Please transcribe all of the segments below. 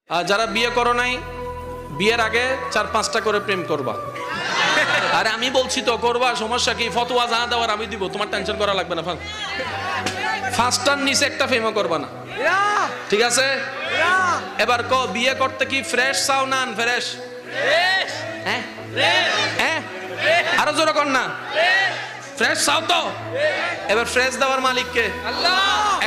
যারা বিয়ে করো নাই, বিয়ের আগে 4-5টা করে প্রেম করবা। আরে আমি বলছি তো করবা, সমস্যা কি? ফতোয়া যা দেওয়ার আমি দিব, তোমার টেনশন করা লাগবে না। 5টার নিচে একটা প্রেমও করবা না, ঠিক আছে? এবার বিয়ে করতে কি ফ্রেশ চাও না আনফ্রেশ? হ্যাঁ হ্যাঁ, আরো জোরে কর না, ফ্রেশ চাও তো? এবার ফ্রেশ দেওয়ার মালিক কে? আল্লাহ।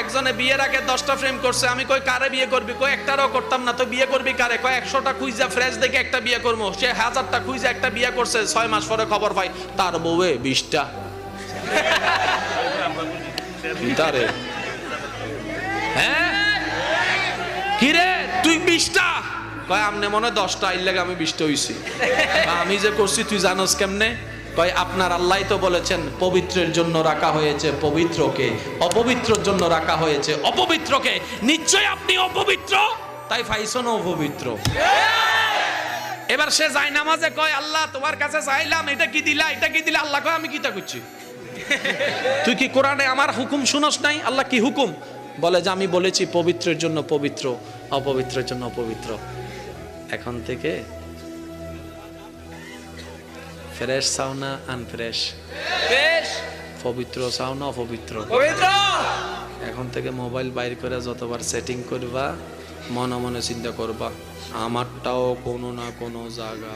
একজনে বিয়ের আগে 10টা প্রেম করছে, আমি কই কারে বিয়ে করবি? কই একটারও করতাম না। তো বিয়ে করবি কারে? কই 100টা খুঁজা ফ্রেশ দেখে একটা বিয়ে করবো। সে 1000টা খুঁজা একটা বিয়ে করছে, 6 মাস পরে খবর পাই তার বউয়ে 20টা। হ্যাঁ কিরে তুই 20টা? কয় আমনে মনে 10টা, এর লাগে আমি 20টা হইছি। আমি যে করছি তুই জানোস কেমনে? কয় আপনার আল্লাহ তো বলেছেন পবিত্রের জন্য রাখা হয়েছে পবিত্রকে, অপবিত্রের জন্য রাখা হয়েছে অপবিত্রকে। নিশ্চয় আপনি অপবিত্র, তাই ফাইসন অপবিত্র। এবার সে যায় নামাজে, কয় আল্লাহ তোমার কাছে চাইলাম, এটা কি দিলা, এটা কি দিলা? আল্লাহ কয় আমি কিটা করছি? তুই কি কোরআনে আমার হুকুম শুনস নাই? আল্লাহ কি হুকুম বলে? যে আমি বলেছি পবিত্রের জন্য পবিত্র, অপবিত্রের জন্য অপবিত্র। এখন থেকে ফ্রেশ চাও না আনফ্রেশ? পবিত্র চাও না অপবিত্র? এখন থেকে মোবাইল বাইর করে যতবার সেটিং করবা, মনে মনে চিন্তা করবা আমারটাও কোনো না কোনো জায়গা